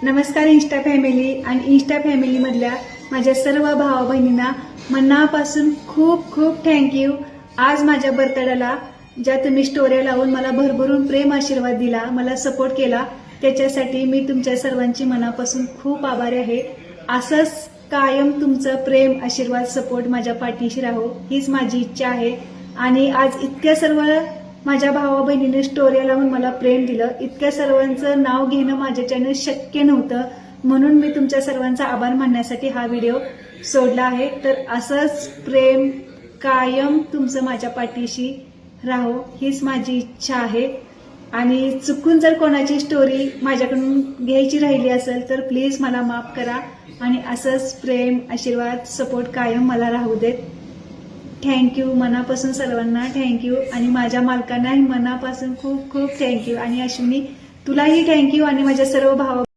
नमस्कार Insta family आणि Insta फॅमिलीमधल्या माझ्या सर्व भावा बहिणींना मनापासून खूप खूप थँक्यू. आज माझ्या बर्थडेला ज्या तुम्ही स्टोऱ्या लावून मला भरभरून प्रेम आशीर्वाद दिला, मला सपोर्ट केला, त्याच्यासाठी मी तुमच्या सर्वांची मनापासून खूप आभारी आहे. असंच कायम तुमचं प्रेम आशीर्वाद सपोर्ट माझ्या पाठीशी राहो हीच माझी इच्छा आहे. आणि आज इतक्या सर्व माझ्या भावा बहिणीने स्टोऱ्या लावून मला प्रेम दिलं, इतक्या सर्वांचं नाव घेणं माझ्याच्यानं शक्य नव्हतं, म्हणून मी तुमच्या सर्वांचा आभार मानण्यासाठी हा व्हिडिओ सोडला आहे. तर असंच प्रेम कायम तुमचं माझ्या पाठीशी राहो हीच माझी इच्छा आहे. आणि चुकून जर कोणाची स्टोरी माझ्याकडून घ्यायची राहिली असेल तर प्लीज मला माफ करा आणि असंच प्रेम आशीर्वाद सपोर्ट कायम मला राहू देत. थँक्यू मनापासून सर्वांना थँक्यू. आणि माझ्या मालकांनाही मनापासून खूप खूप थँक्यू. आणि अश्विनी तुलाही थँक्यू आणि माझ्या सर्व भाव